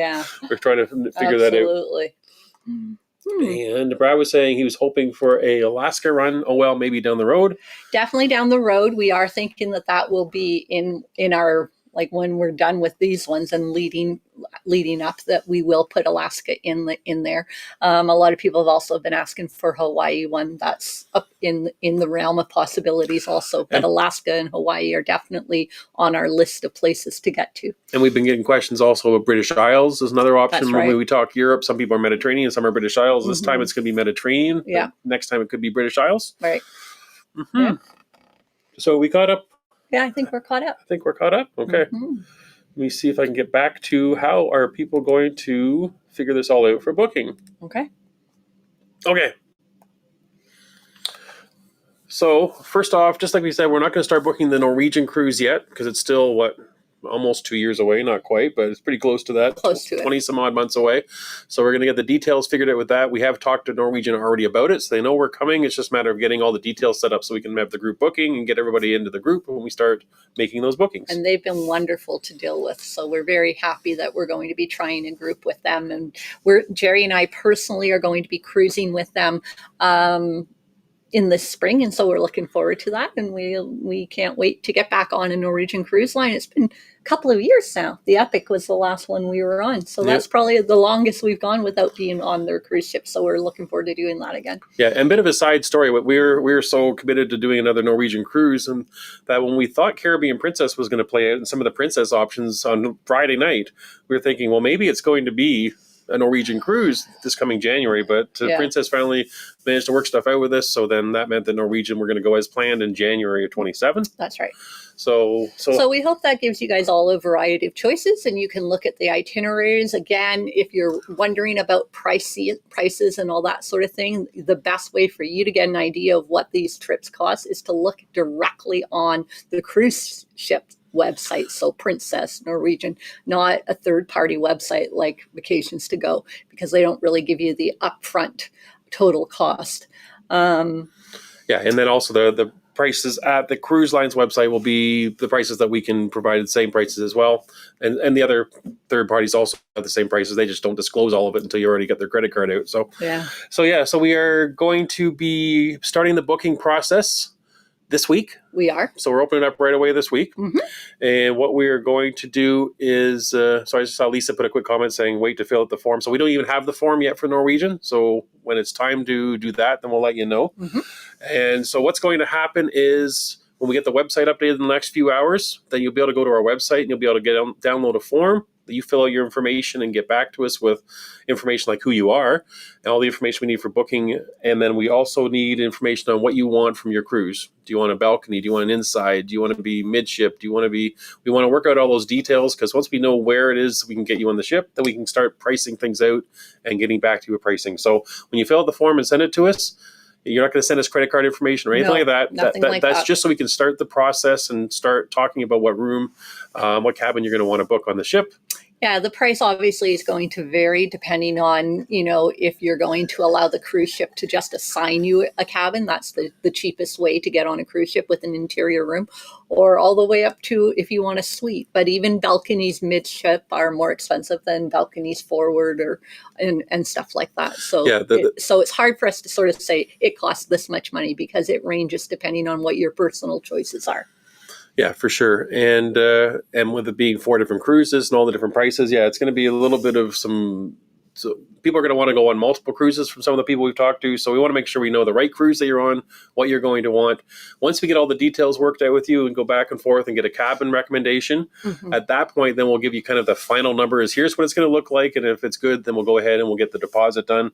we're trying to figure that out. Absolutely. And Brad was saying he was hoping for a Alaska run. Oh, well, maybe down the road. Definitely down the road. We are thinking that will be in our, like, when we're done with these ones and leading up, that we will put Alaska in there. A lot of people have also been asking for Hawaii one. That's up in the realm of possibilities also. But Alaska and Hawaii are definitely on our list of places to get to. And we've been getting questions also of British Isles as another option. That's right. When we talk Europe, some people are Mediterranean, some are British Isles. This time it's going to be Mediterranean. Yeah. Next time it could be British Isles. Right. Yeah. So we caught up. Yeah, I think we're caught up. Okay. Let me see if I can get back to how are people going to figure this all out for booking. Okay. So first off, just like we said, we're not going to start booking the Norwegian cruise yet because it's still, almost 2 years away, not quite, but it's pretty close to that. 20 some odd months away. So we're going to get the details figured out with that. We have talked to Norwegian already about it, so they know we're coming. It's just a matter of getting all the details set up so we can have the group booking and get everybody into the group when we start making those bookings. And they've been wonderful to deal with. So we're very happy that we're going to be trying a group with them. And Jerry and I personally are going to be cruising with them in the spring, and so we're looking forward to that, and we can't wait to get back on a Norwegian cruise line. It's been a couple of years now. The Epic was the last one we were on, so that's probably the longest we've gone without being on their cruise ship, so we're looking forward to doing that again. Yeah, and a bit of a side story, but we're so committed to doing another Norwegian cruise, and that when we thought Caribbean Princess was going to play out and some of the Princess options on Friday night, we were thinking, well, maybe it's going to be a Norwegian cruise this coming January, but Princess finally managed to work stuff out with us. So then that meant that Norwegian we're going to go as planned in January of 27. That's right. So we hope that gives you guys all a variety of choices, and you can look at the itineraries. Again, if you're wondering about prices and all that sort of thing, the best way for you to get an idea of what these trips cost is to look directly on the cruise ship website. So Princess, Norwegian, not a third-party website like Vacations to Go, because they don't really give you the upfront total cost. And then also the prices at the cruise line's website will be the prices that we can provide, the same prices as well. And the other third parties also have the same prices. They just don't disclose all of it until you already get their credit card out. So we are going to be starting the booking process this week. We are. So we're opening up right away this week. And what we are going to do is, so I just saw Lisa put a quick comment saying, wait to fill out the form. So we don't even have the form yet for Norwegian. So when it's time to do that, then we'll let you know. And so what's going to happen is when we get the website updated in the next few hours, then you'll be able to go to our website and you'll be able to download a form that you fill out your information and get back to us with information like who you are and all the information we need for booking. And then we also need information on what you want from your cruise. Do you want a balcony? Do you want an inside? Do you want to be midship? We want to work out all those details, because once we know where it is we can get you on the ship, then we can start pricing things out and getting back to you with pricing. So when you fill out the form and send it to us, you're not going to send us credit card information or anything like that. That's just so we can start the process and start talking about what room, what cabin you're going to want to book on the ship. Yeah, the price obviously is going to vary depending on, if you're going to allow the cruise ship to just assign you a cabin. That's the cheapest way to get on a cruise ship with an interior room, or all the way up to if you want a suite. But even balconies midship are more expensive than balconies forward and stuff like that. So, so it's hard for us to sort of say it costs this much money, because it ranges depending on what your personal choices are. Yeah, for sure. And with it being 4 different cruises and all the different prices, it's going to be a little bit of some. So people are going to want to go on multiple cruises from some of the people we've talked to. So we want to make sure we know the right cruise that you're on, what you're going to want. Once we get all the details worked out with you and go back and forth and get a cabin recommendation, at that point, then we'll give you kind of the final numbers. Here's what it's going to look like. And if it's good, then we'll go ahead and we'll get the deposit done.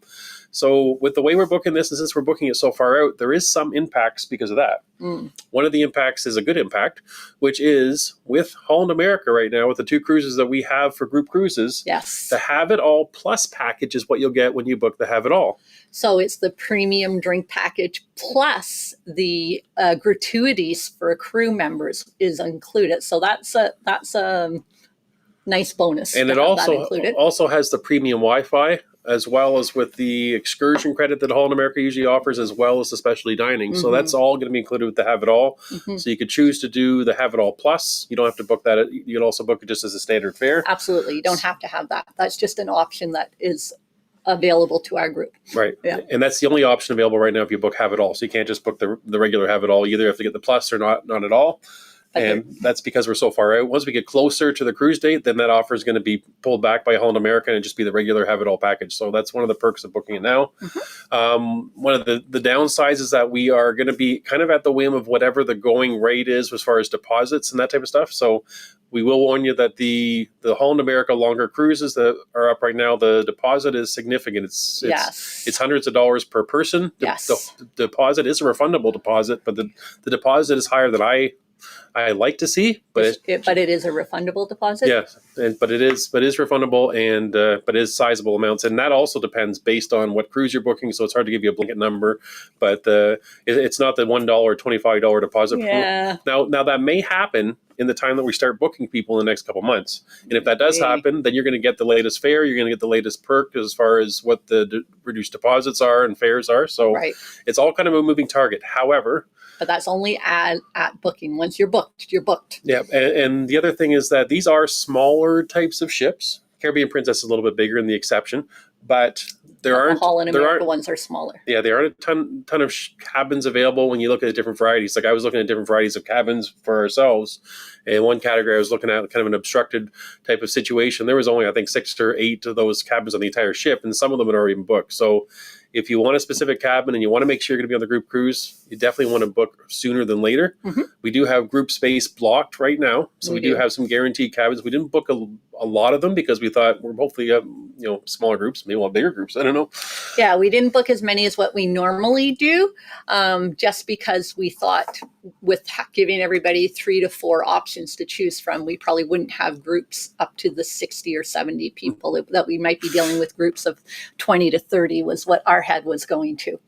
So with the way we're booking this, and since we're booking it so far out, there is some impacts because of that. One of the impacts is a good impact, which is with Holland America right now, with the 2 cruises that we have for group cruises, the Have It All Plus package is what you'll get when you book the Have It All. So it's the premium drink package plus the gratuities for crew members is included. So that's a nice bonus. And it also has the premium Wi-Fi, as well as with the excursion credit that Holland America usually offers, as well as the specialty dining. So that's all going to be included with the Have It All. So you could choose to do the Have It All Plus. You don't have to book that. You can also book it just as a standard fare. Absolutely. You don't have to have that. That's just an option that is available to our group. Right. Yeah. And that's the only option available right now if you book Have It All. So you can't just book the regular Have It All. You either have to get the Plus or not at all. And that's because we're so far out. Once we get closer to the cruise date, then that offer is going to be pulled back by Holland America and just be the regular Have It All package. So that's one of the perks of booking it now. One of the downsides is that we are going to be kind of at the whim of whatever the going rate is as far as deposits and that type of stuff. So we will warn you that the Holland America longer cruises that are up right now, the deposit is significant. It's hundreds of dollars per person. The deposit is a refundable deposit, but the deposit is higher than I like to see, but it is a refundable deposit. Yes, but it is refundable, and but it is sizable amounts, and that also depends based on what cruise you're booking. So it's hard to give you a blanket number, but it's not the $1 or $25 deposit. Yeah. Now that may happen in the time that we start booking people in the next couple months, and if that does happen, then you're going to get the latest fare. You're going to get the latest perk as far as what the reduced deposits are and fares are. So it's all kind of a moving target. However. But that's only at booking. Once you're booked, you're booked. Yeah, and the other thing is that these are smaller types of ships. Caribbean Princess is a little bit bigger in the exception, but the Holland America ones are smaller. Yeah, there aren't a ton of cabins available when you look at the different varieties. Like I was looking at different varieties of cabins for ourselves. In one category, I was looking at kind of an obstructed type of situation. There was only, I think, 6 or 8 of those cabins on the entire ship, and some of them had already been booked. So if you want a specific cabin and you want to make sure you're going to be on the group cruise, you definitely want to book sooner than later. We do have group space blocked right now. So we do have some guaranteed cabins. We didn't book a lot of them because we thought we're hopefully smaller groups, maybe we'll have bigger groups. I don't know. Yeah, we didn't book as many as what we normally do, just because we thought with giving everybody 3 to 4 options to choose from, we probably wouldn't have groups up to the 60 or 70 people that we might be dealing with. Groups of 20 to 30 was what our head was going to.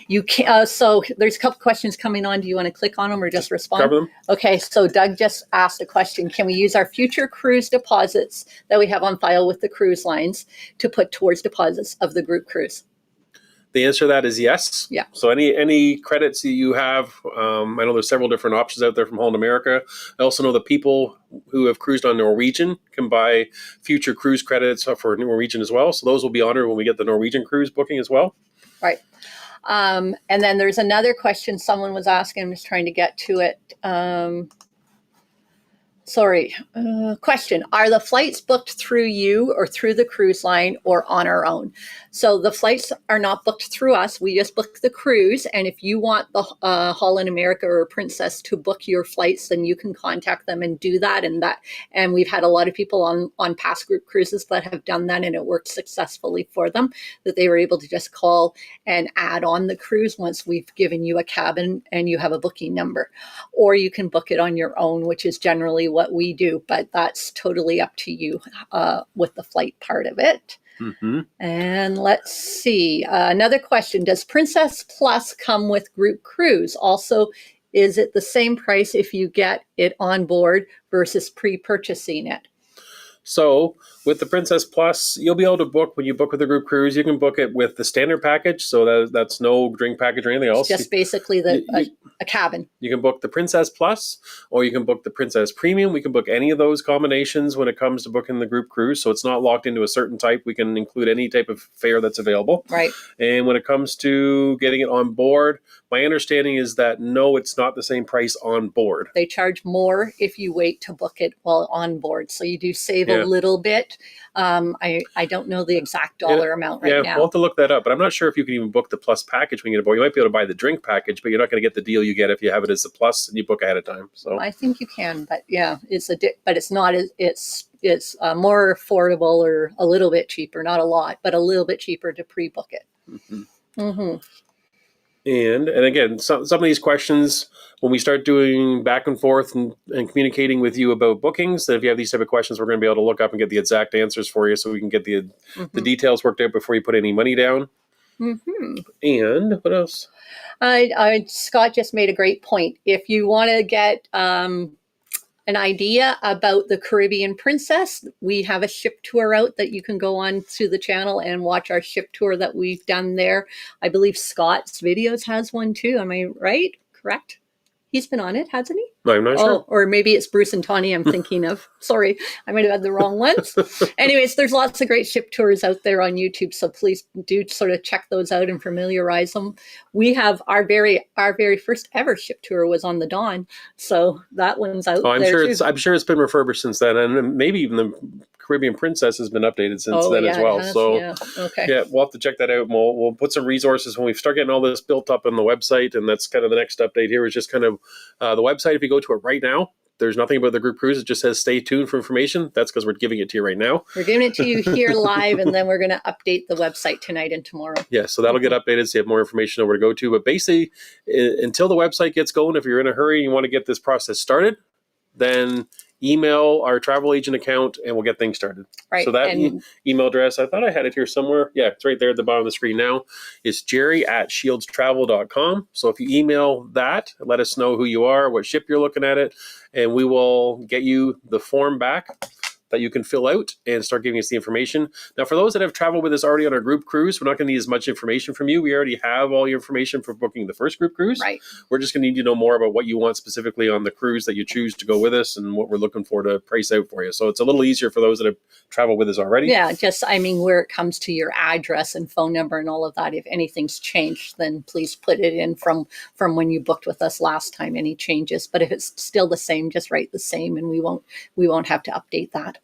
You can, so there's a couple questions coming on. Do you want to click on them or just respond? Cover them. Okay, so Doug just asked a question. Can we use our future cruise deposits that we have on file with the cruise lines to put towards deposits of the group cruise? The answer to that is yes. Yeah. So any credits that you have, I know there's several different options out there from Holland America. I also know that people who have cruised on Norwegian can buy future cruise credits for Norwegian as well. So those will be honored when we get the Norwegian cruise booking as well. Right. And then there's another question someone was asking. I'm just trying to get to it. Question. Are the flights booked through you or through the cruise line or on our own? So the flights are not booked through us. We just book the cruise. And if you want the Holland America or Princess to book your flights, then you can contact them and do that. And we've had a lot of people on past group cruises that have done that, and it worked successfully for them, that they were able to just call and add on the cruise once we've given you a cabin and you have a booking number. Or you can book it on your own, which is generally what we do, but that's totally up to you with the flight part of it. Mm-hmm. And let's see. Another question. Does Princess Plus come with group cruise? Also, is it the same price if you get it on board versus pre-purchasing it? So with the Princess Plus, you'll be able to book, when you book with a group cruise, you can book it with the standard package. So that's no drink package or anything else. It's just basically a cabin. You can book the Princess Plus, or you can book the Princess Premium. We can book any of those combinations when it comes to booking the group cruise. So it's not locked into a certain type. We can include any type of fare that's available. Right. And when it comes to getting it on board, my understanding is that no, it's not the same price on board. They charge more if you wait to book it while on board. So you do save a little bit. I don't know the exact dollar amount right now. We'll have to look that up. But I'm not sure if you can even book the Plus package when you get aboard. You might be able to buy the drink package, but you're not going to get the deal you get if you have it as the Plus and you book ahead of time. So I think you can, but yeah, but it's not. It's more affordable, or a little bit cheaper, not a lot, but a little bit cheaper to pre-book it. Mm-hmm. Mm-hmm. And again, some of these questions, when we start doing back and forth and communicating with you about bookings, that if you have these type of questions, we're going to be able to look up and get the exact answers for you, so we can get the details worked out before you put any money down. Mm-hmm. And what else? Scott just made a great point. If you want to get an idea about the Caribbean Princess, we have a ship tour out that you can go on to the channel and watch our ship tour that we've done there. I believe Scott's videos has one too. Am I right? Correct? He's been on it, hasn't he? I'm not sure. Or maybe it's Bruce and Tawny I'm thinking of. Sorry, I might have had the wrong ones. Anyways, there's lots of great ship tours out there on YouTube, so please do sort of check those out and familiarize them. We have our very first ever ship tour was on the Dawn, so that one's out. I'm sure it's been refurbished since then, and maybe even the Caribbean Princess has been updated since then as well. So okay, we'll have to check that out. And we'll put some resources when we start getting all this built up on the website, and that's kind of the next update here. Is just kind of the website. If you go to it right now, there's nothing about the group cruise. It just says stay tuned for information. That's because we're giving it to you right now. We're giving it to you here live, and then we're going to update the website tonight and tomorrow. Yeah, so that'll get updated so you have more information on where to go to. But basically, until the website gets going, if you're in a hurry and you want to get this process started, then email our travel agent account and we'll get things started. Right. So that email address, I thought I had it here somewhere. Yeah, it's right there at the bottom of the screen now. It's jerry@shieldstravel.com. So if you email that, let us know who you are, what ship you're looking at it, and we will get you the form back that you can fill out and start giving us the information. Now, for those that have traveled with us already on our group cruise, we're not going to need as much information from you. We already have all your information for booking the first group cruise. Right. We're just going to need to know more about what you want specifically on the cruise that you choose to go with us and what we're looking for to price out for you. So it's a little easier for those that have traveled with us already. Yeah, where it comes to your address and phone number and all of that, if anything's changed, then please put it in from when you booked with us last time, any changes. But if it's still the same, just write the same, and we won't have to update that.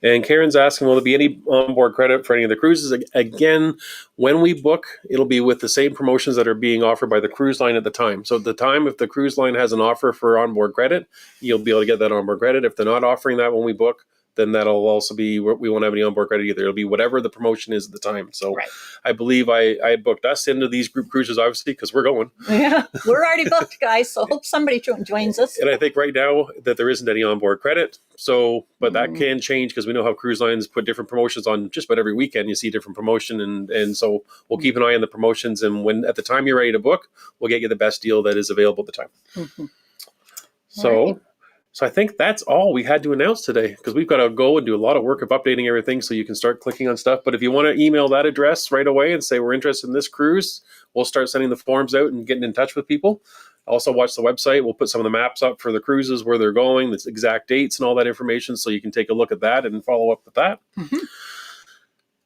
And Karen's asking, will there be any onboard credit for any of the cruises? Again, when we book, it'll be with the same promotions that are being offered by the cruise line at the time. So at the time, if the cruise line has an offer for onboard credit, you'll be able to get that onboard credit. If they're not offering that when we book, then that'll also be, we won't have any onboard credit either. It'll be whatever the promotion is at the time. So right. I believe I booked us into these group cruises, obviously, because we're going. Yeah, we're already booked, guys. So hope somebody joins us. And I think right now that there isn't any onboard credit. So, but that can change because we know how cruise lines put different promotions on just about every weekend. You see different promotion. And so we'll keep an eye on the promotions. And when at the time you're ready to book, we'll get you the best deal that is available at the time. Mm-hmm. So I think that's all we had to announce today, because we've got to go and do a lot of work of updating everything so you can start clicking on stuff. But if you want to email that address right away and say we're interested in this cruise, we'll start sending the forms out and getting in touch with people. Also watch the website. We'll put some of the maps up for the cruises, where they're going, the exact dates and all that information, so you can take a look at that and follow up with that. Mm-hmm.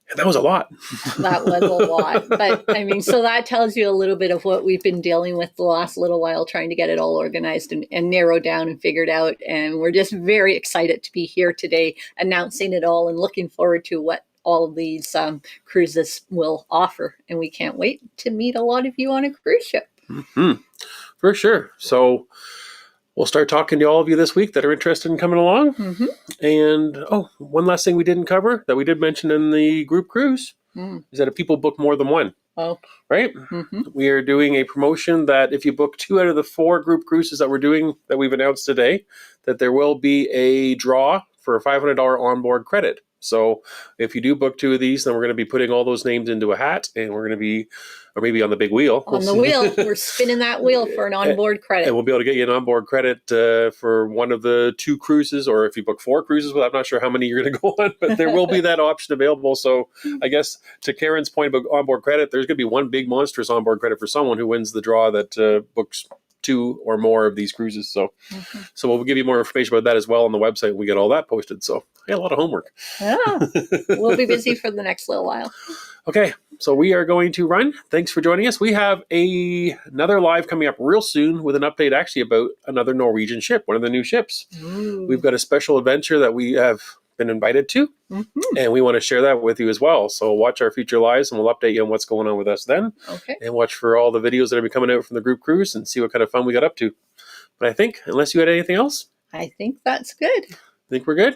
And that was a lot. That was a lot. But I mean, so that tells you a little bit of what we've been dealing with the last little while, trying to get it all organized and narrowed down and figured out. And we're just very excited to be here today announcing it all and looking forward to what all of these cruises will offer. And we can't wait to meet a lot of you on a cruise ship. Mm-hmm. For sure. So we'll start talking to all of you this week that are interested in coming along. Mm-hmm. And one last thing we didn't cover that we did mention in the group cruise is that if people book more than one, right? Mm-hmm. We are doing a promotion that if you book 2 out of the 4 group cruises that we're doing, that we've announced today, that there will be a draw for a $500 onboard credit. So if you do book 2 of these, then we're going to be putting all those names into a hat, and we're going to be, or maybe on the big wheel. On the wheel. We're spinning that wheel for an onboard credit. And we'll be able to get you an onboard credit for one of the 2 cruises, or if you book 4 cruises, well, I'm not sure how many you're going to go on, but there will be that option available. So I guess to Karen's point about onboard credit, there's going to be one big monstrous onboard credit for someone who wins the draw that books 2 or more of these cruises. So so we'll give you more information about that as well on the website when we get all that posted. So I got a lot of homework. Yeah, we'll be busy for the next little while. Okay, so we are going to run. Thanks for joining us. We have another live coming up real soon with an update actually about another Norwegian ship, one of the new ships. Ooh. We've got a special adventure that we have been invited to, and we want to share that with you as well. So watch our future lives, and we'll update you on what's going on with us then. Okay. And watch for all the videos that are coming out from the group cruise and see what kind of fun we got up to. But I think, unless you had anything else, I think that's good. think we're good?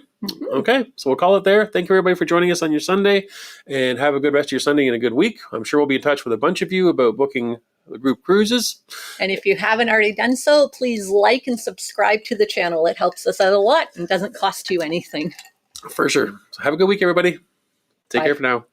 Okay, so we'll call it there. Thank you, everybody, for joining us on your Sunday, and have a good rest of your Sunday and a good week. I'm sure we'll be in touch with a bunch of you about booking the group cruises. And if you haven't already done so, please like and subscribe to the channel. It helps us out a lot and doesn't cost you anything. For sure. So have a good week, everybody. Take Bye. care for now.